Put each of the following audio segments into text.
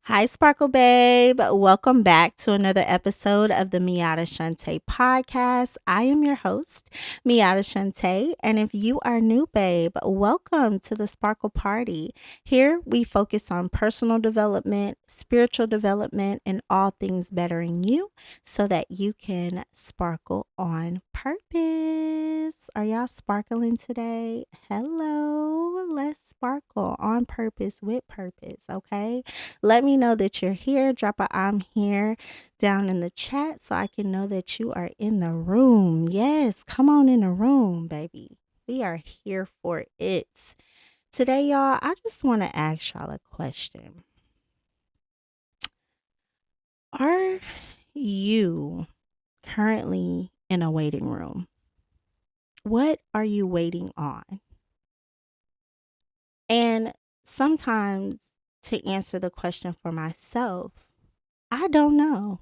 Hi, Sparkle Babe. Welcome back to another episode of the Miata Shantae podcast. I am your host, Miata Shantae. And if you are new, babe, welcome to the Sparkle Party. Here we focus on personal development, spiritual development, and all things bettering you so that you can sparkle on purpose. Are y'all sparkling today? Hello. Let's sparkle on purpose with purpose, okay? Let me know that you're here. Drop a I'm here down in the chat so I can know that you are in the room. Yes, come on in the room, baby. We are here for it. Today, y'all, I just want to ask y'all a question. Are you currently in a waiting room? What are you waiting on? And sometimes to answer the question for myself, I don't know.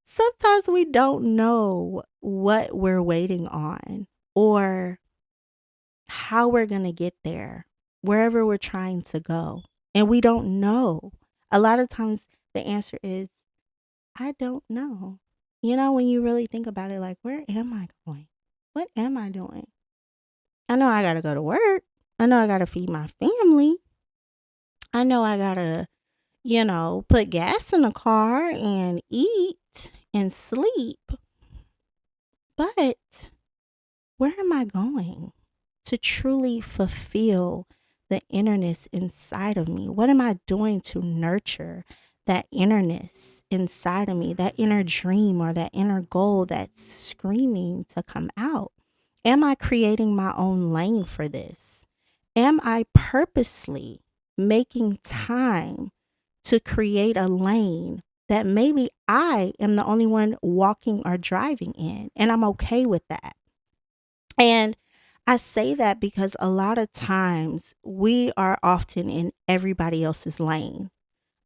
Sometimes we don't know what we're waiting on or how we're going to get there, wherever we're trying to go. And we don't know. A lot of times the answer is, I don't know. You know, when you really think about it, like, where am I going? What am I doing? I know I got to go to work. I know I got to feed my family. I know I got to, put gas in the car and eat and sleep. But where am I going to truly fulfill the innerness inside of me? What am I doing to nurture that innerness inside of me, that inner dream or that inner goal that's screaming to come out? Am I creating my own lane for this? Am I purposely making time to create a lane that maybe I am the only one walking or driving in? And I'm okay with that. And I say that because a lot of times we are often in everybody else's lane.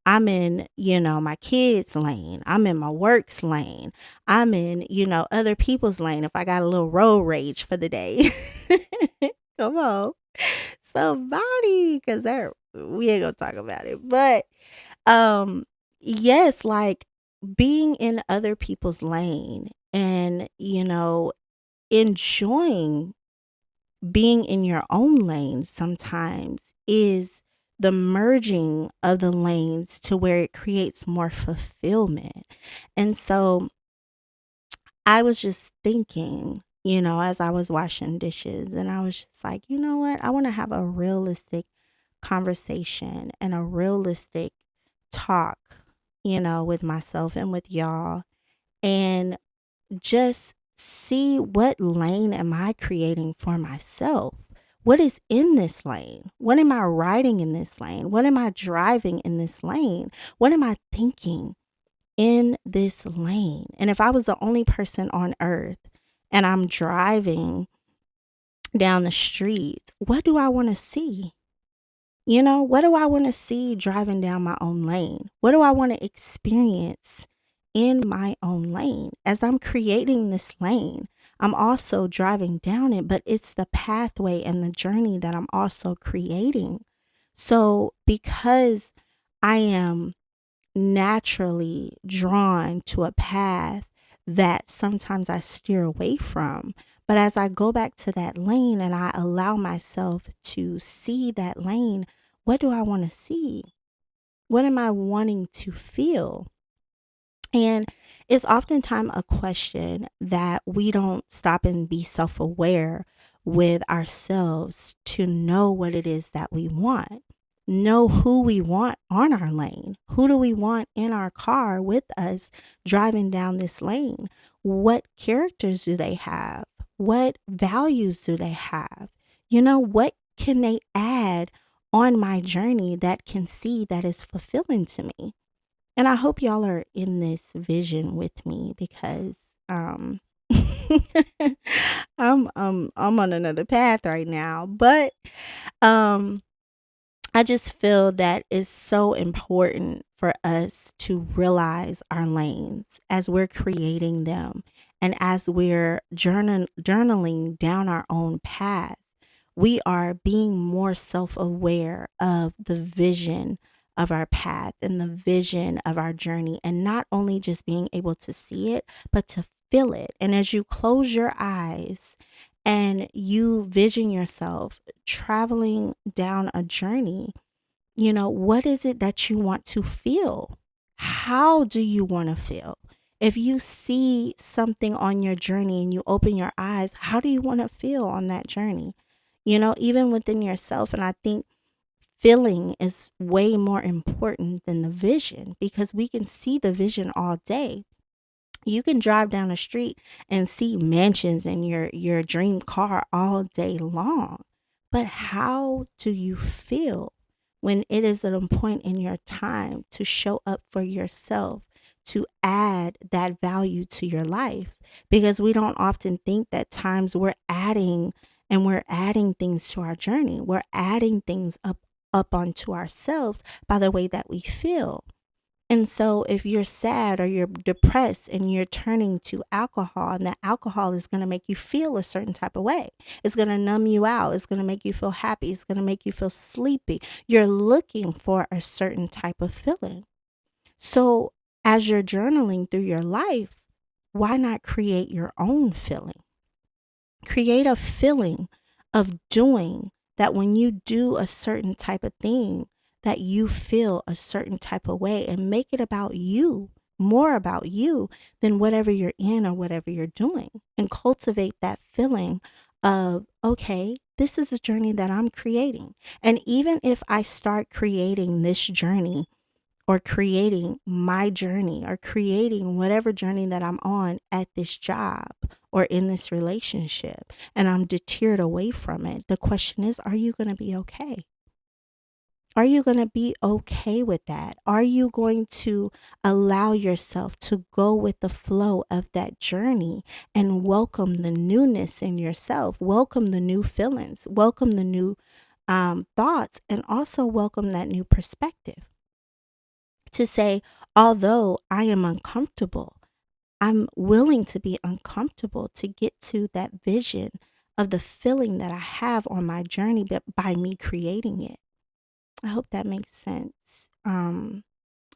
I'm in, my kids' lane. I'm in my work's lane. I'm in, other people's lane if I got a little road rage for the day. Come on. Somebody, because we ain't gonna talk about it. But um, yes, like being in other people's lane and, enjoying being in your own lane sometimes is the merging of the lanes to where it creates more fulfillment. And so I was just thinking, as I was washing dishes, and I was just like, you know what? I want to have a realistic conversation and a realistic talk, with myself and with y'all, and just see what lane am I creating for myself? What is in this lane? What am I riding in this lane? What am I driving in this lane? What am I thinking in this lane? And if I was the only person on earth and I'm driving down the street, what do I want to see? What do I want to see driving down my own lane? What do I want to experience in my own lane? As I'm creating this lane, I'm also driving down it, but it's the pathway and the journey that I'm also creating. So, because I am naturally drawn to a path that sometimes I steer away from, but as I go back to that lane and I allow myself to see that lane, what do I want to see? What am I wanting to feel? And it's oftentimes a question that we don't stop and be self aware with ourselves to know what it is that we want. Know who we want on our lane. Who do we want in our car with us driving down this lane? What characters do they have? What values do they have? What can they add on my journey that can see that is fulfilling to me? And I hope y'all are in this vision with me because I'm on another path right now. But um I just feel that it's so important for us to realize our lanes as we're creating them and as we're journaling down our own path. we are being more self aware of the vision of our path and the vision of our journey, and not only just being able to see it, but to feel it. And as you close your eyes and you vision yourself traveling down a journey, what is it that you want to feel? How do you want to feel? If you see something on your journey and you open your eyes, how do you want to feel on that journey? Even within yourself. And I think feeling is way more important than the vision, because we can see the vision all day. You can drive down the street and see mansions in your dream car all day long. But how do you feel when it is at a point in your time to show up for yourself, to add that value to your life? Because we don't often think that times we're adding things to our journey. We're adding things up onto ourselves by the way that we feel. And so if you're sad or you're depressed and you're turning to alcohol, and that alcohol is going to make you feel a certain type of way. It's going to numb you out. It's going to make you feel happy. It's going to make you feel sleepy. You're looking for a certain type of feeling. So as you're journaling through your life, why not create your own feeling? Create a feeling of doing that. When you do a certain type of thing, that you feel a certain type of way, and make it about you, more about you than whatever you're in or whatever you're doing, and cultivate that feeling of, okay, this is a journey that I'm creating. And even if I start creating this journey, or creating my journey, or creating whatever journey that I'm on at this job or in this relationship, and I'm deterred away from it, the question is, are you going to be okay? Are you going to be okay with that? Are you going to allow yourself to go with the flow of that journey and welcome the newness in yourself, welcome the new feelings, welcome the new thoughts, and also welcome that new perspective? To say, although I am uncomfortable, I'm willing to be uncomfortable to get to that vision of the feeling that I have on my journey, but by me creating it. I hope that makes sense. And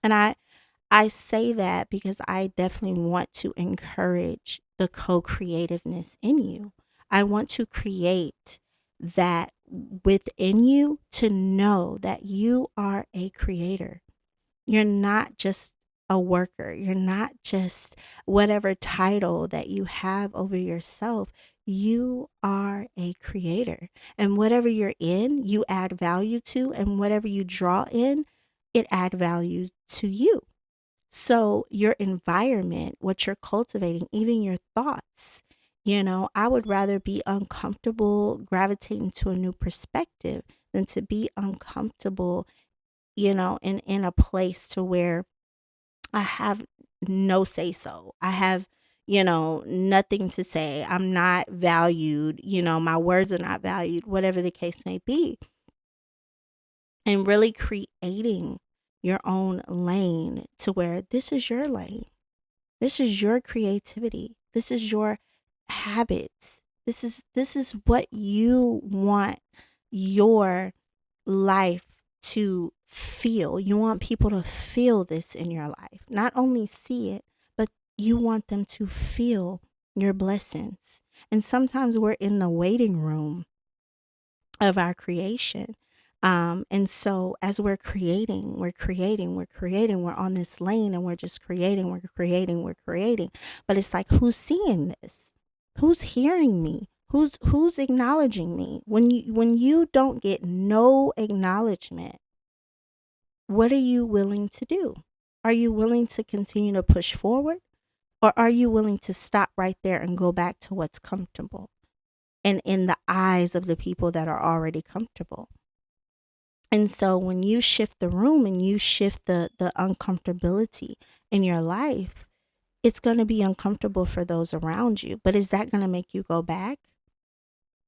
I say that because I definitely want to encourage the co-creativeness in you. I want to create that within you, to know that you are a creator. You're not just a worker. You're not just whatever title that you have over yourself. You are a creator. And whatever you're in, you add value to. And whatever you draw in, it add value to you. So your environment, what you're cultivating, even your thoughts, I would rather be uncomfortable gravitating to a new perspective than to be uncomfortable, in a place to where I have no say so. I have, nothing to say. I'm not valued, my words are not valued, whatever the case may be. And really creating your own lane, to where this is your lane. This is your creativity. This is your habits. This is what you want your life to feel. You want people to feel this in your life. Not only see it, but you want them to feel your blessings. And sometimes we're in the waiting room of our creation. And so as we're on this lane, and we're just creating. But it's like, who's seeing this? Who's hearing me? Who's acknowledging me? When you don't get no acknowledgement, what are you willing to do? Are you willing to continue to push forward? Or are you willing to stop right there and go back to what's comfortable, and in the eyes of the people that are already comfortable? And so when you shift the room and you shift the uncomfortability in your life, it's going to be uncomfortable for those around you. But is that going to make you go back?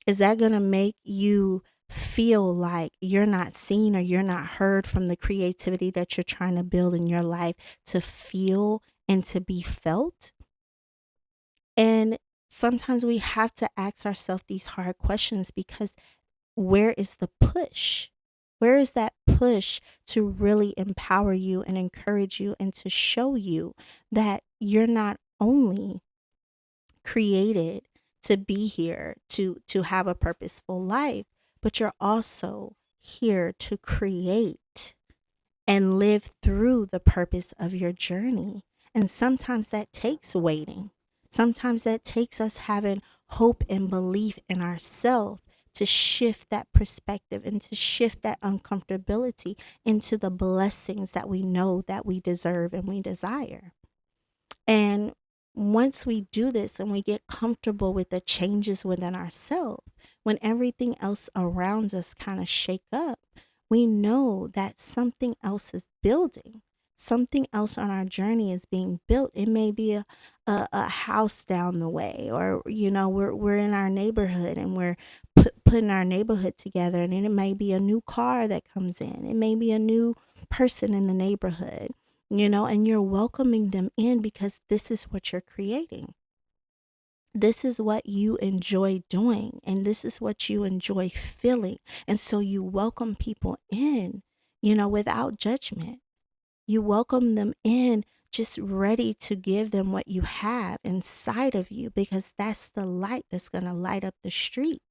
Is that going to make you feel like you're not seen or you're not heard from the creativity that you're trying to build in your life to feel and to be felt? And sometimes we have to ask ourselves these hard questions, because where is the push? Where is that push to really empower you and encourage you and to show you that you're not only created to be here to have a purposeful life, but you're also here to create and live through the purpose of your journey. And sometimes that takes waiting. Sometimes that takes us having hope and belief in ourselves to shift that perspective and to shift that uncomfortability into the blessings that we know that we deserve and we desire. And once we do this and we get comfortable with the changes within ourselves, when everything else around us kind of shake up, we know that something else is building. Something else on our journey is being built. It may be a house down the way, or we're in our neighborhood and we're putting our neighborhood together, and then it may be a new car that comes in. It may be a new person in the neighborhood, and you're welcoming them in because this is what you're creating. This is what you enjoy doing, and this is what you enjoy feeling. And so you welcome people in, without judgment. You welcome them in just ready to give them what you have inside of you, because that's the light that's going to light up the street,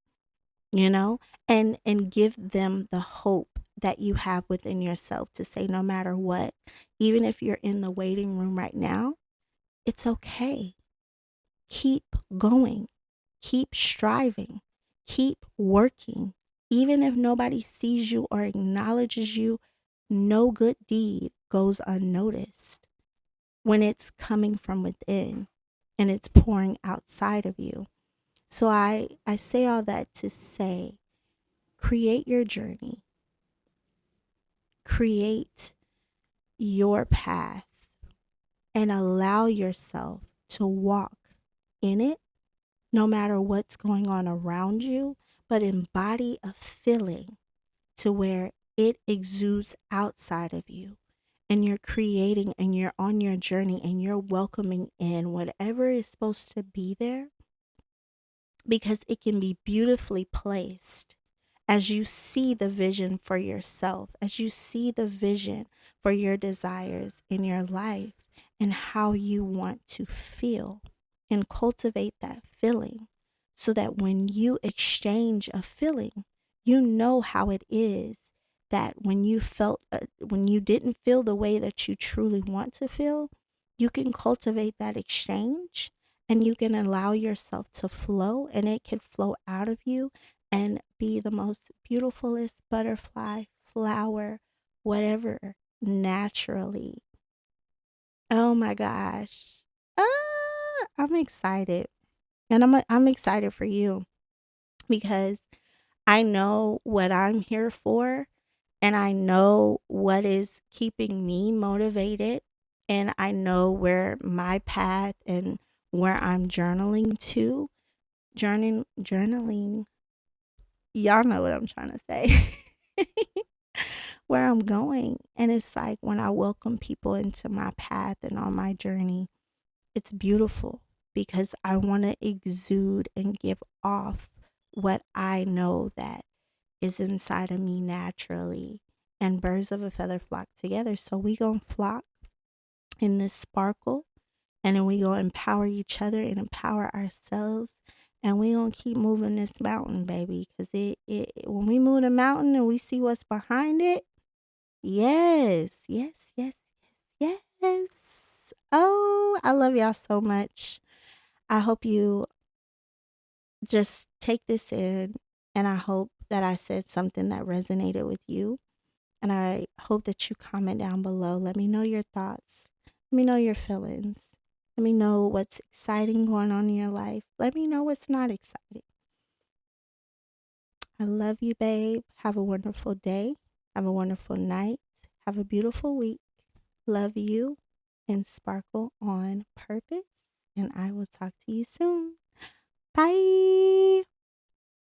you know, and give them the hope that you have within yourself to say, no matter what, even if you're in the waiting room right now, it's okay. Keep going, keep striving, keep working. Even if nobody sees you or acknowledges you, no good deed goes unnoticed when it's coming from within and it's pouring outside of you. So I say all that to say, create your journey, create your path, and allow yourself to walk in it no matter what's going on around you, but embody a feeling to where it exudes outside of you. And you're creating and you're on your journey and you're welcoming in whatever is supposed to be there, because it can be beautifully placed as you see the vision for yourself, as you see the vision for your desires in your life and how you want to feel, and cultivate that feeling so that when you exchange a feeling, you know how it is that when you didn't feel the way that you truly want to feel, you can cultivate that exchange and you can allow yourself to flow, and it can flow out of you and be the most beautifulest butterfly, flower, whatever, naturally. Oh my gosh. I'm excited. And I'm excited for you because I know what I'm here for, and I know what is keeping me motivated, and I know where my path and where I'm journaling to. Journaling, y'all know what I'm trying to say. Where I'm going. And it's like when I welcome people into my path and on my journey, it's beautiful because I want to exude and give off what I know that is inside of me naturally. And birds of a feather flock together. So we gonna flock in this sparkle, and then we gonna empower each other and empower ourselves. And we gonna keep moving this mountain, baby. Cause when we move the mountain and we see what's behind it, yes, yes, yes, yes, yes. Oh, I love y'all so much. I hope you just take this in, and I hope that I said something that resonated with you. And I hope that you comment down below. Let me know your thoughts. Let me know your feelings. Let me know what's exciting going on in your life. Let me know what's not exciting. I love you, babe. Have a wonderful day. Have a wonderful night. Have a beautiful week. Love you, and sparkle on purpose. And I will talk to you soon. Bye.